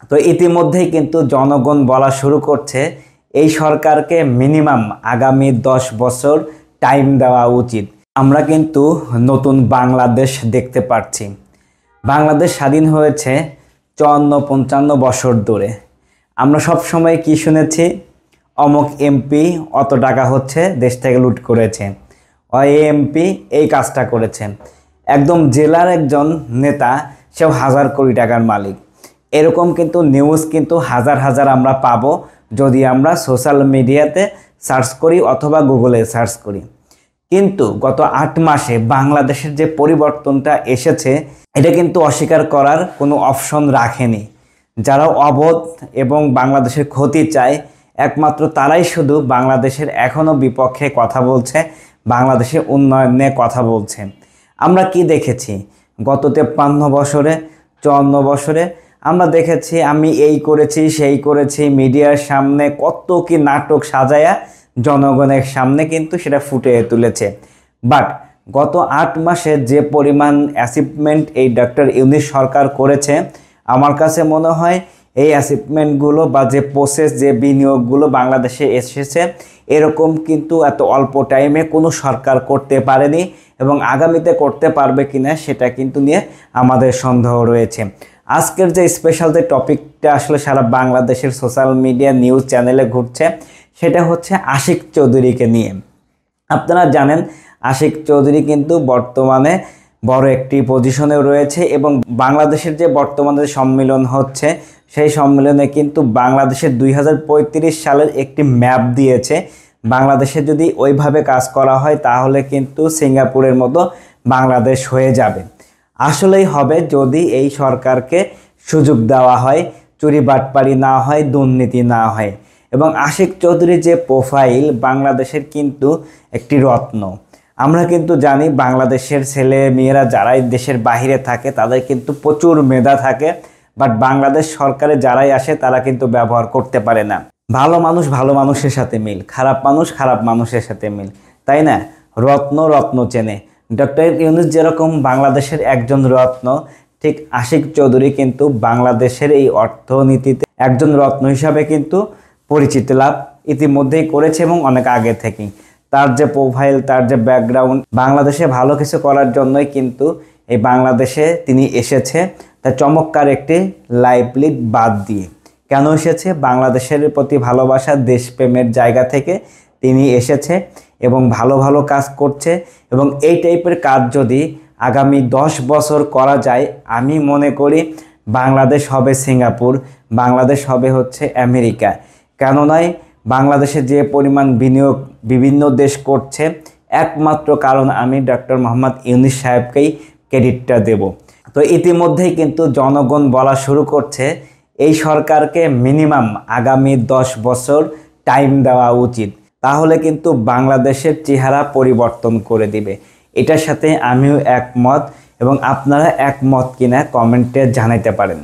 তো ইতিমধ্যেই কিন্তু জনগণ বলা শুরু করছে এই সরকারকে মিনিমাম আগামী 10 বছর টাইম দেওয়া উচিত। আমরা কিন্তু নতুন বাংলাদেশ দেখতে পাচ্ছি। বাংলাদেশ স্বাধীন হয়েছে 54-55 বছর ধরে। আমরা সব সময় কি শুনেছি, অমুক এমপি অত টাকা হচ্ছে দেশ থেকে লুট করেছে, ওই এমপি এই কাজটা করেছে। একদম জেলার একজন নেতা, সেও হাজার কোটি টাকার মালিক। এরকম কিন্তু নিউজ কিন্তু হাজার হাজার আমরা পাবো যদি আমরা সোশ্যাল মিডিয়াতে সার্চ করি অথবা গুগলে সার্চ করি। কিন্তু গত 8 মাসে বাংলাদেশের যে পরিবর্তনটা এসেছে, এটা কিন্তু অস্বীকার করার কোনো অপশন রাখেনি। যারা অবোধ এবং বাংলাদেশের ক্ষতি চায়, একমাত্র তারাই শুধু বাংলাদেশের এখনও বিপক্ষে কথা বলছে, বাংলাদেশের উন্নয়ন নিয়ে কথা বলছে। আমরা কি দেখেছি গত 53 বছরে, 54 বছরে? আমরা দেখেছি আমি এই করেছি সেই করেছি, মিডিয়ার সামনে কত কি নাটক সাজায়া জনগণের সামনে কিন্তু সেটা ফুটিয়ে তুলেছে। বাট গত 8 মাসে যে পরিমাণ অ্যাচিভমেন্ট এই ডক্টর ইউনূস সরকার করেছে, আমার কাছে মনে হয় এই অ্যাচিভমেন্টগুলো বা যে প্রসেস, যে বিনিয়োগগুলো বাংলাদেশে এসেছে, এরকম কিন্তু এত অল্প টাইমে কোনো সরকার করতে পারেনি এবং আগামীতে করতে পারবে কিনা সেটা কিন্তু নিয়ে আমাদের সন্দেহ রয়েছে। আজকের যে স্পেশাল যে টপিকটা আসলে সারা বাংলাদেশের সোশ্যাল মিডিয়া নিউজ চ্যানেলে ঘুরছে, সেটা হচ্ছে আশিক চৌধুরীকে নিয়ে। আপনারা জানেন আশিক চৌধুরী কিন্তু বর্তমানে বড় একটি পজিশনে রয়েছে এবং বাংলাদেশের যে বর্তমানে সম্মেলন হচ্ছে, সেই সম্মেলনে কিন্তু বাংলাদেশের 2035 সালের একটি ম্যাপ দিয়েছে। বাংলাদেশে যদি ওইভাবে কাজ করা হয় তাহলে কিন্তু সিঙ্গাপুরের মতো বাংলাদেশ হয়ে যাবে। আসলেই হবে যদি এই সরকারকে সুযোগ দেওয়া হয়, চুরি বাটপারি না হয়, দুর্নীতি না হয়। এবং আশিক চৌধুরী যে প্রোফাইল, বাংলাদেশের কিন্তু একটি রত্ন। আমরা কিন্তু জানি বাংলাদেশের ছেলে মেয়েরা যারাই দেশের বাইরে থাকে তাদের কিন্তু প্রচুর মেধা থাকে, বাট বাংলাদেশ সরকারে যারাই আসে তারা কিন্তু ব্যবহার করতে পারে না। ভালো মানুষ ভালো মানুষের সাথে মিল, খারাপ মানুষ খারাপ মানুষের সাথে মিল, তাই না? রত্ন রত্ন চেনে। ডক্টর ইউনূস যেরকম বাংলাদেশের একজন রত্ন, ঠিক আশিক চৌধুরী কিন্তু বাংলাদেশের এই অর্থনীতিতে একজন রত্ন হিসাবে কিন্তু পরিচিতি লাভ ইতিমধ্যেই করেছে এবং অনেক আগে থেকেই। তার যে প্রোফাইল, তার যে ব্যাকগ্রাউন্ড, বাংলাদেশে ভালো কিছু করার জন্যই কিন্তু এই বাংলাদেশে তিনি এসেছে। তার চমৎকার একটি লাইভলিড বাদ দিয়ে কেন এসেছে? বাংলাদেশের প্রতি ভালোবাসা, দেশপ্রেমের জায়গা থেকে তিনি এসেছে এবং ভালো ভালো কাজ করছে। এবং এই টাইপের কাজ যদি আগামী 10 বছর করা যায়, আমি মনে করি বাংলাদেশ হবে সিঙ্গাপুর, বাংলাদেশ হবে হচ্ছে আমেরিকা। কেন নয়? বাংলাদেশে যে পরিমাণ বিনিয়োগ বিভিন্ন দেশ করছে, একমাত্র কারণ আমি ডক্টর মোহাম্মদ ইউনূস সাহেবকেই ক্রেডিটটা দেব। তো ইতিমধ্যেই কিন্তু জনগণ বলা শুরু করছে এই সরকারকে মিনিমাম আগামী 10 বছর টাইম দেওয়া উচিত, তাহলে কিন্তু বাংলাদেশের চেহারা পরিবর্তন করে দিবে। এটার সাথে আমিও একমত এবং আপনারা একমত কিনা কমেন্টে জানাতে পারেন।